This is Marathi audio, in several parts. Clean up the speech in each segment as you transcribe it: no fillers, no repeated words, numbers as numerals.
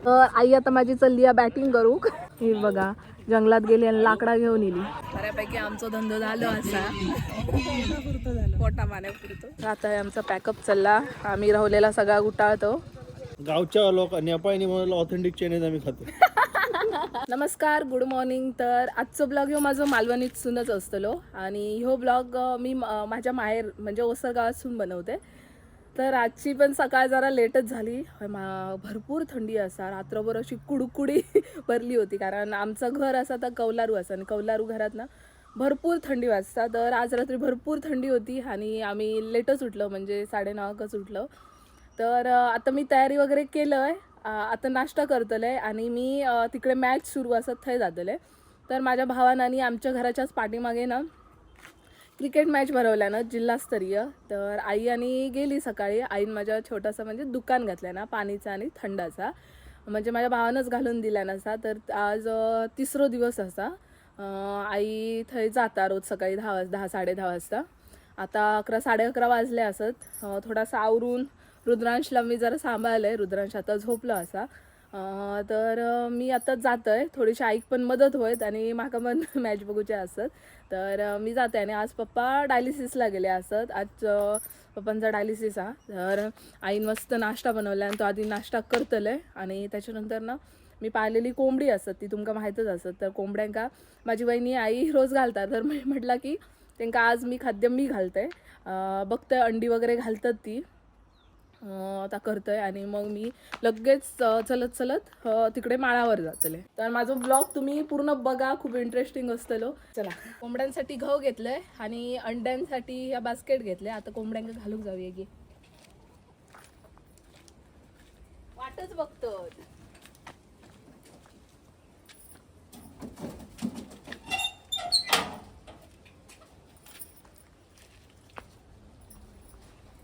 तर आई आता माझी चालली आहे बॅटिंग करू. हे बघा जंगलात गेली आणि लाकडा घेऊन येली. बऱ्यापैकी आमचा धंदो झालो असा पोटा पाण्यापुरतो. आता आमचा पॅकअप चालला. आम्ही राहुलेला सगळा गुटाळतो. गावच्या लोक नेपाळी म्हणून ऑथेंटिक चायनीज आम्ही खातो. नमस्कार, गुड मॉर्निंग. तर आजचो ब्लॉग ह्यो माझो मालवणीतसूनच असतलो आणि ह्यो ब्लॉग मी माझ्या माहेर म्हणजे ओसर गावातून बनवते. तर आजची पण सकाळ जरा लेटच झाली. भरपूर थंडी असा, रात्रभर अशी कुडकुडी भरली होती कारण आमचं घर असं तर कौलारू असं आणि कौलारू घरात ना भरपूर थंडी वाजता. तर आज रात्री भरपूर थंडी होती आणि आम्ही लेटच उठलो म्हणजे 9:30च उठलो. तर आता मी तयारी वगैरे केलं आहे. आता नाश्ता करतले आणि मी तिकडे मॅच सुरू असत थंय जातले. तर माझ्या भावानं आणि आमच्या घराच्याच पाठीमागे ना क्रिकेट मॅच भरवल्या ना जिल्हास्तरीय. तर आई आणि गेली सकाळी. आईन माझ्या छोटासा म्हणजे दुकान घातलं ना पाणीचा आणि थंडाचा, म्हणजे माझ्या भावानंच घालून दिला नसा. तर आज तिसरो दिवस असा. आई थंय जाता रोज सकाळी 10 साडे 10 वाजता. आता 11 साडे 11 वाजले असत. थोडासा आवरून रुद्रांशला मी जरा सांभाळलं आहे. रुद्रांश आता झोपलं असा. तर मी आता जातो आहे. थोडीशी आईक पण मदत होईत आणि माका पण मॅच बघूचे असत. तर मी जाते आणि आज पप्पा डायलिसिसला गेले असत. आज पप्पांचा डायलिसिस हा. तर आईन मस्त नाश्ता बनवला आणि तो आधी नाश्ता करतले आणि त्याच्यानंतर ना मी पाहिलेली कोंबडी असत ती तुमका माहीतच असत. तर कोंबड्यांका माझी वहिनी आई रोज घालतात. तर मी म्हटलं की त्यांना आज मी खाद्य मी घालते. बघते अंडी वगैरे घालतात ती आता करतोय आणि मग मी लगेच चलत चलत तिकडे माळावर जातले. तर माझा ब्लॉग तुम्ही पूर्ण बघा, खूप इंटरेस्टिंग असतलो. चला, कोंबड्यांसाठी गहू घेतलंय आणि अंड्यांसाठी या बास्केट घेतले. आता कोंबड्यांना घालून जाऊया की वाटच बघतो.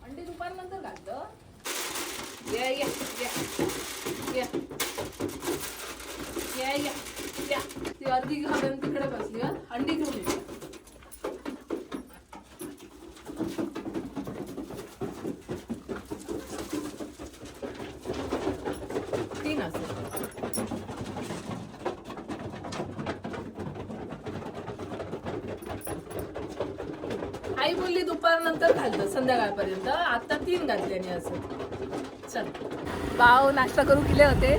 अंडी दुपारनंतर घालतो. या या या या या या या ती अर्धी घालून तिकडे बसली. अंडी घेऊन येते. तीन असते. आई बोलली दुपारनंतर घालतं संध्याकाळपर्यंत. आता 3 घातल्याने असं. चल, भाव नाश्ता करू गेले होते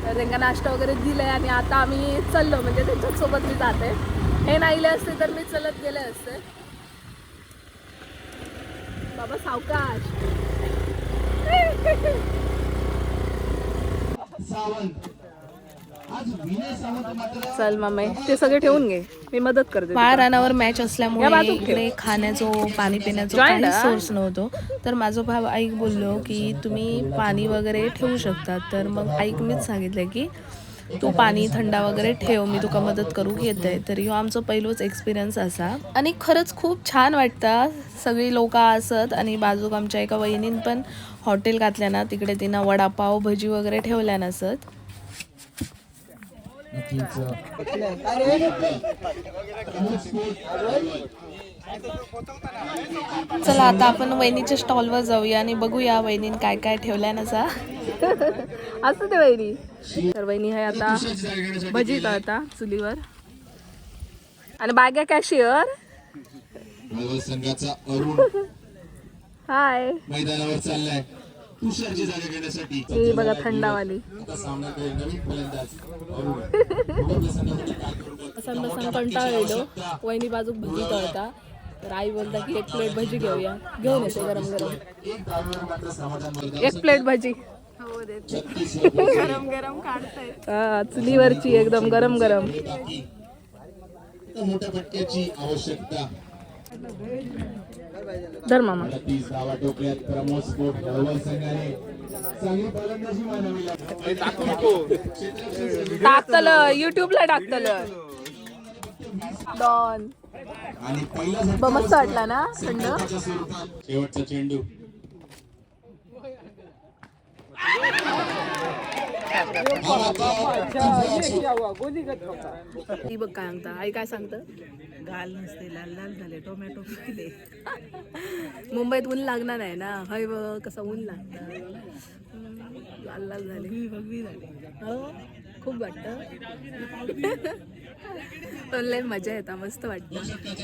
तर त्यांना नाश्ता वगैरे दिलाय आणि आता आम्ही चाललो म्हणजे त्यांच्यासोबत मी जाते. हे नाहीले असते तर मी चलत गेले असते. बाबा सावकाश. चल मामे ते सगळे ठेवून घे, मी मदत करते. रानावर मॅच असल्यामुळे इकडे खाण्याचो पाणी पिण्याचो काही सोर्स नव्हतो. तर माझा भाव आईक बोललो की तुम्ही पाणी वगैरे ठेवू शकतात. तर मग आईक मीच सांगितलं की तू पाणी थंडा वगैरे ठेव, मी तुका मदत करू येते. तर ह्यो आमचा पहिलोच एक्सपिरियन्स असा आणि खरंच खूप छान वाटतं. सगळी लोक असत आणि बाजूक आमच्या एका वहिनीन पण हॉटेल घातल्या ना, तिकडे तिनं वडापाव भजी वगैरे ठेवल्या नसत. चला आता आपण वहिनीच्या स्टॉलवर जाऊया आणि बघूया वहिनीन काय काय ठेवल्या नसा. असं ते वहिनी. तर वहिनी आहे आता भजी तळता चुलीवर आणि बाग्या कॅशियर. संघाचा अरुण हाय मैदानावर चाललाय तुषारची जागा घेण्यासाठी. हे बघा थंडावाली. आता सामन्याकडे नवीन फलंदाज बसन बसन कंटाळलेलो. वहिनी बाजूक भजी तळता. तर आई बोलता की 1 प्लेट भजी घेऊया. घेऊन येते गरम गरम. 1 प्लेट भजी गरम गरम काढताय चुलीवरची एकदम गरम गरम. मोठ्या फटक्याची आवश्यकता. धर मामा. प्रमोद स्पोर्ट नवल संघाने चांगली फलंदाजी मानवी टाकतलं युट्यूबला टाकतलं डॉन. आणि पहिला मस्त वाटला ना थंड. शेवटचा चेंडू. ती बघ काय सांगता. आई काय सांगतं. गाल नसते लाल लाल झाले टोमॅटो पिकले. मुंबईत ऊन लागणार आहे ना. हय बघ कसं ऊन लागतं. लाल लाल झाले हो खूप वाटतं पण लय मजा येतात मस्त वाटतं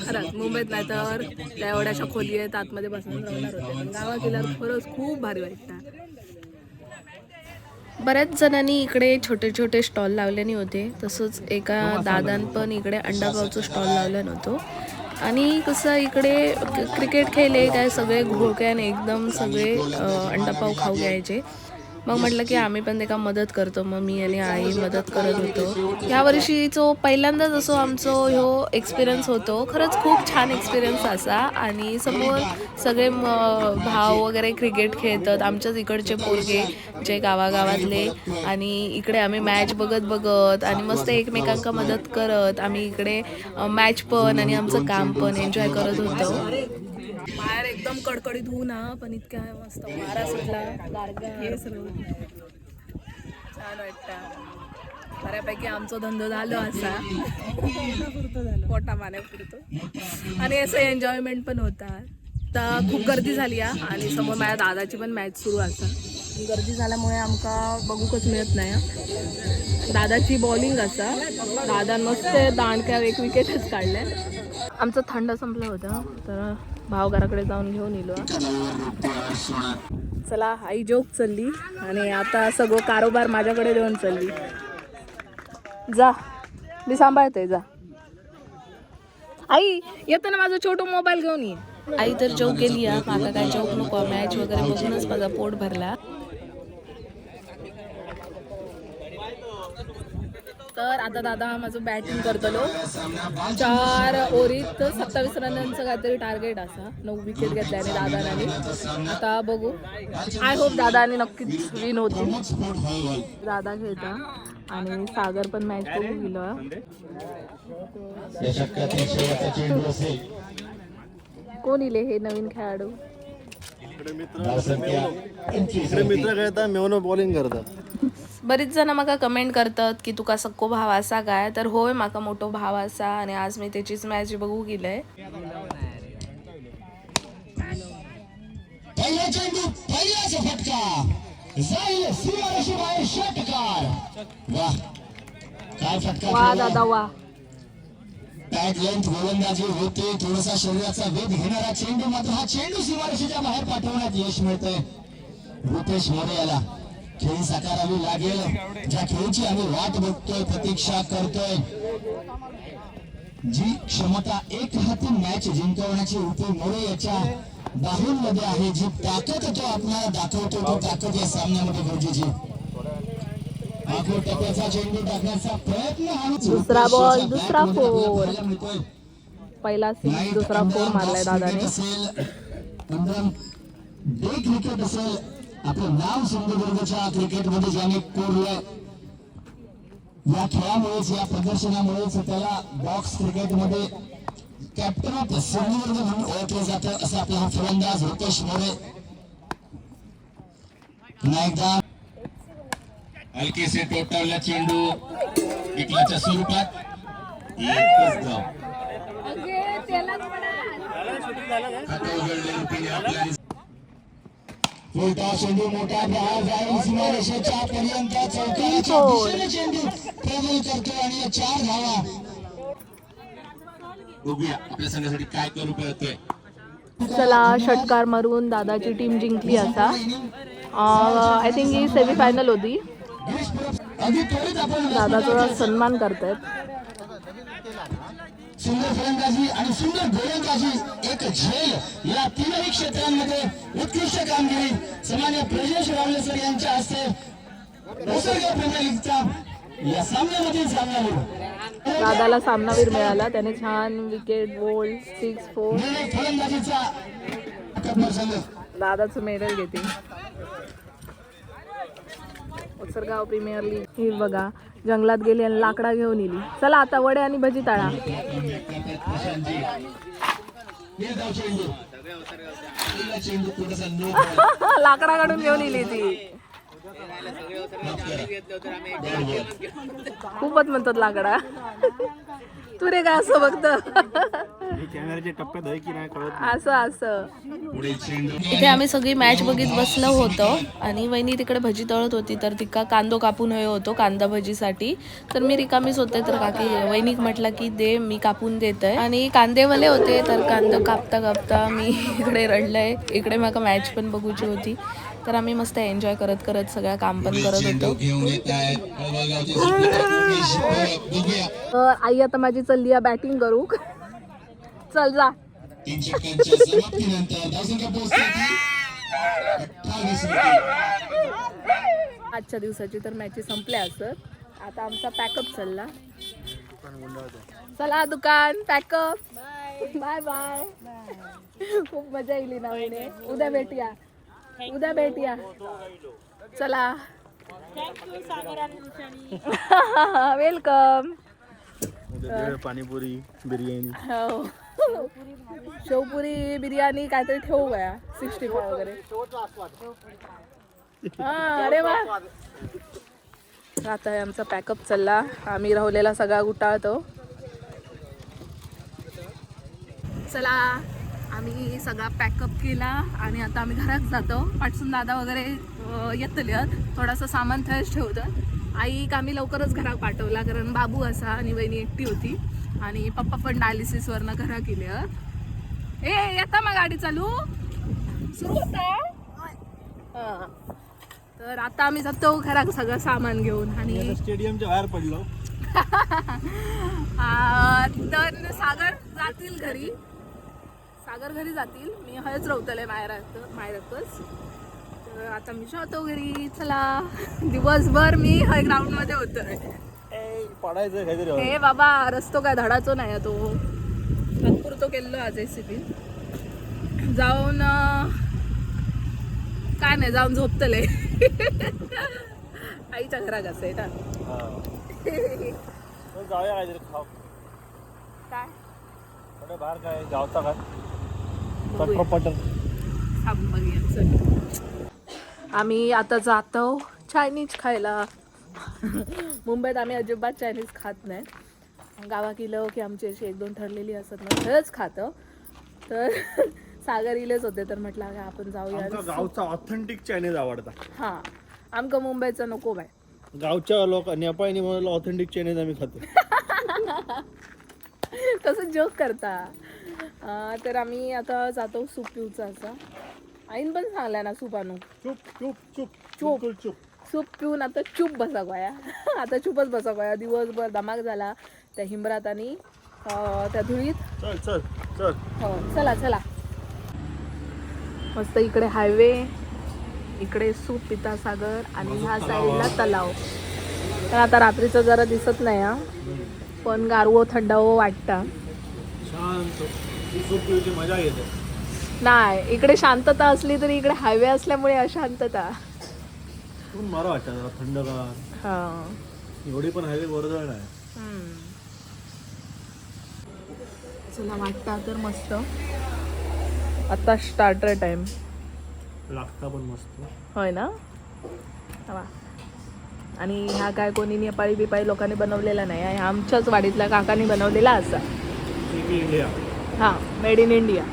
खरंच. मुंबईत नाही तर त्या एवढ्याशा खोली आहेत आतमध्ये बसून राहणार होते पण गावात गेल्यावर खरंच खूप भारी वाटतं. बऱ्याच जणांनी इकडे छोटे छोटे स्टॉल लावलेले होते. तसंच एका दादान पण इकडे अंडापावचं स्टॉल लावलं नव्हतं. आणि कसं इकडे क्रिकेट खेळले काय सगळे घोळक्याने एकदम सगळे अंडापाव खाऊ घ्यायचे. मग म्हटलं की आम्ही पण त्याला मदत करतो. मग मी आणि आई मदत करत होतो. ह्या वर्षीचो पहिल्यांदाच असो आमचो ह्यो एक्सपिरियन्स होतो. खरंच खूप छान एक्सपिरियन्स असा. आणि समोर सगळे भाव वगैरे क्रिकेट खेळतात आमच्याच इकडचे पोरगे जे गावागावातले. आणि इकडे आम्ही मॅच बघत आणि मस्त एकमेकांका मदत करत आम्ही इकडे मॅच पण आणि आमचं काम पण एन्जॉय करत होतो. बाहेर एकदम कडकडीत ऊन हा पण इतक्या मस्त वारा सुटला गारगा छान वाटतं. बऱ्यापैकी आमचा धंदा झालो असा पोटा पाण्यापुरतो आणि असं एन्जॉयमेंट पण होता. तर खूप गर्दी झाली आणि समोर माझ्या दादाची पण मॅच सुरू असा. गर्दी झाल्यामुळे आमका बघूकच मिळत नाही. दादाची बॉलिंग असा दादान मस्त दांडक्या एक विकेटच काढल्या. आमचं थंड संपलं होतं तर भावघराकडे जाऊन घेऊन येलो. चला आई जोक चालली आणि आता सगळं कारोबार माझ्याकडे देऊन चालली. जा मी सांभाळते जा. आई येताना माझा छोटा मोबाईल घेऊन ये. आई तर जोक गेली माका काय जोक नको. मॅच वगैरे बघूनच माझा पोट भरला. तर आता दादा माझं बॅटिंग करतलो. 4 ओव्हरीत 27 रनांचं काहीतरी टार्गेट असा. 9 विकेट घेतल्याने दादाने. आता बघू आय होप दादाने नक्कीच विन होते. दादा खेळता आणि सागर पण मॅच बघू गेलो. कोण इले हे नवीन खेळाडू. इकडे मित्र खेळतात मेवनो बॉलिंग करतात. बरीच जण माका कमेंट करतात की तुका सक्को भाव असा काय. तर होय माका मोठो भाव असा आणि आज मी त्याचीच मॅच बघू गेलंय. पहिला चेंडू पहिलाच फटका जाईल सीमारेषे बाहेर षटकार. वाह काय फटका वा दादा वा. बॅट लेंथ गोलंदाजी होते. थोडासा शरीराचा वेध घेणारा चेंडू मात्र हा चेंडू सीमारेषेच्या बाहेर पाठवण्यात यश मिळतंय रुपेश मोरे याला. खेळी साकारावी लागेल. ज्या खेळीची आम्ही वाट बघतोय प्रतीक्षा करतोय. जी क्षमता एक हाती मॅच जिंकवण्याची रुपेश मोरे याच्या बाहुंमध्ये आहे. जी ताकद तो आपल्याला दाखवतो ती ताकद या सामन्यामध्ये गरजेची. आखो टप्प्याचा चेंडू टाकण्याचा प्रयत्न. दुसरा बॉल दुसरा 4. पहिला 6 दुसरा 4 मारलाय दादाने. डे क्रिकेट असेल आपलं नाव सिंधुदुर्गच्या क्रिकेटमध्ये ज्याने कोरलंय. या खेळामुळेच या प्रदर्शनामुळेच त्याला बॉक्स क्रिकेटमध्ये कॅप्टन ऑफ सिंधुदुर्ग म्हणून ओळखलं जातं. असं आपला हा फलंदाज रुपेश मोरे. नायकदा हलकेसे टोटावला चेंडू विकलाच्या स्वरूपात एकच धाव. फुलटा चेंडू मोठा प्रहार जाईल सीमारेषेच्या पर्यंत. चौकाराच्या दिशेने चेंडू प्रबल करतो आणि 4 धावा. बघूया आपल्या संघासाठी काय करू करतोय. चला षटकार मारून दादाची टीम जिंकली असा. आय थिंक ही सेमीफायनल होती. दादाचा सन्मान करतायत. सुंदर फलंदाजी आणि सुंदर गोलंदाजी एक झेल या तीनही क्षेत्रांमध्ये उत्कृष्ट कामगिरी सामान्य ब्रजेश रावलेसर यांच्या हस्ते ओसरगाव प्रीमियर लीगचा या सामन्यामधील सामनावीर. दादाला सामनावीर मिळाला. त्याने छान विकेट बोल्ड 6-4. फलंदाजीचा दादाचं मेडल घेते. ओसरगाव प्रीमियर लीग. ही बघा जंगलात गेली आणि लाकडा घेऊन येली. चला आता वडे आणि भजी तळा. लाकडा काढून घेऊन येली ती. खूपच म्हणतात लाकडा. तू रे काय असं बघत कॅमेऱ्याच्या टप्प्यात आहे की नाही कळत. असं असं. इथे आम्ही सगळी मॅच बघित बसलो होतो आणि वहिनी तिकडे भजी तळत होती, तर तिका कांदो कापून हयो होतो कांदा भजीसाठी. तर मी रिकामीच होते, तर काकी वहिनीक म्हटलं की दे, मी कापून देत आहे. आणि कांदेवाले होते, तर कांदा कापता कापता मी इकडे रडलंय. इकडे मला मॅच पण बघूची होती, तर आम्ही मस्त एन्जॉय करत करत सगळं काम पण करत होतो. आई आता माझी चालली आहे बॅटिंग करू. चल जा. 3 षटकांच्या समाप्तीनंतर धावसंख्या पोहोचली 28 आजच्या दिवसाची तर मॅचेस संपल्या असत. आता आमचा पॅकअप चालला. चला दुकान पॅकअप. Bye bye. खूप मजा येईल ना वहिनी. उद्या भेटूया. उद्या भेटूया. चला. वेलकम. पाणीपुरी बिर्याणी. हो. शेवपुरी बिर्याणी काहीतरी ठेवू गया 65 वगैरे. हा अरे वा. आता आमचा पॅकअप चालला. आम्ही राहुलेला सगळा गुटाळतो. चला आम्ही सगळा पॅकअप केला आणि आता आम्ही घरात जातो. पाठसून दादा वगैरे येतले. थोडासा सामान थंयच ठेवतं. आई आम्ही लवकरच घरात पाठवला, कारण बाबू असा आणि वहिनी एकटी होती आणि पप्पा पण डायलिसिसवरनं घरा केले. ए येता मग गाडी चालू सुरू होता. हा तर आता आम्ही जातो घरात सगळं सामान घेऊन. आणि स्टेडियमच्या बाहेर पडलो. तर सागर जातील घरी. सागर घरी जातील. मी हयच राहतले मायरातच. तर आता मी जातो घरी. चला दिवसभर मी हय ग्राउंड मध्ये होतोय. पडायचं काहीतरी. हे बाबा रस्तो काय धडाचो नाही तो. तात्पुरतो केलो आज एसीपी जाऊन. काय नाही जाऊन झोपतले. आईच्या घरात असं आहे ना. जाऊया काहीतरी खाऊ. काय थोडं बाहेर काय गावचा काय बघूया. पटर. थांब बघूया चल. आम्ही आता जातो चायनीज खायला. मुंबईत आम्ही अजिबात चायनीज खात नाही. गावा गेलो की आमची अशी 1-2 ठरलेली असत ना, खरंच खातं. तर सागर इलेच होते, तर म्हटलं आपण जाऊया. गावचा ऑथेंटिक चायनीज आवडता. हां आमका मुंबईचं नको बाय. गावच्या लोक नेपाळी म्हणून ऑथेंटिक चायनीज आम्ही खातो. तसं जोक करता. तर आम्ही आता जातो सूप पिऊचा असा. आईन पण सांगलाय ना सूप आणू. चुप चुप चुप चुप. बिलकुल चुप. सूप पिऊन आता चूप बसा गोया. आता चूपच बसा गोया. दिवसभर धमाक झाला त्या हिमरात आणि त्या धुळीत. चल चल चल. हो चला चला. मस्त इकडे हायवे, इकडे सूप पिता सागर आणि ह्या साईडला तलाव. तर आता रात्रीचं जरा दिसत नाही हा, पण गारवो थंडावो वाटता. शांत सूप पिऊची मजा येते. नाही इकडे शांतता असली तरी इकडे हायवे असल्यामुळे अशांतता. मला वाटतं थंडगार. हा एवढी पण हायवे वर्दळ नाही. चला वाटतं तर मस्त. आता स्टार्टर टाइम लागता पण मस्त. होय ना. वा. आणि ह्या काय कोणी नेपाळी बिपाळी लोकांनी बनवलेला नाही. ह्या आमच्याच वाडीतल्या काकांनी बनवलेला असा. इंडिया. हां मेड इन इंडिया.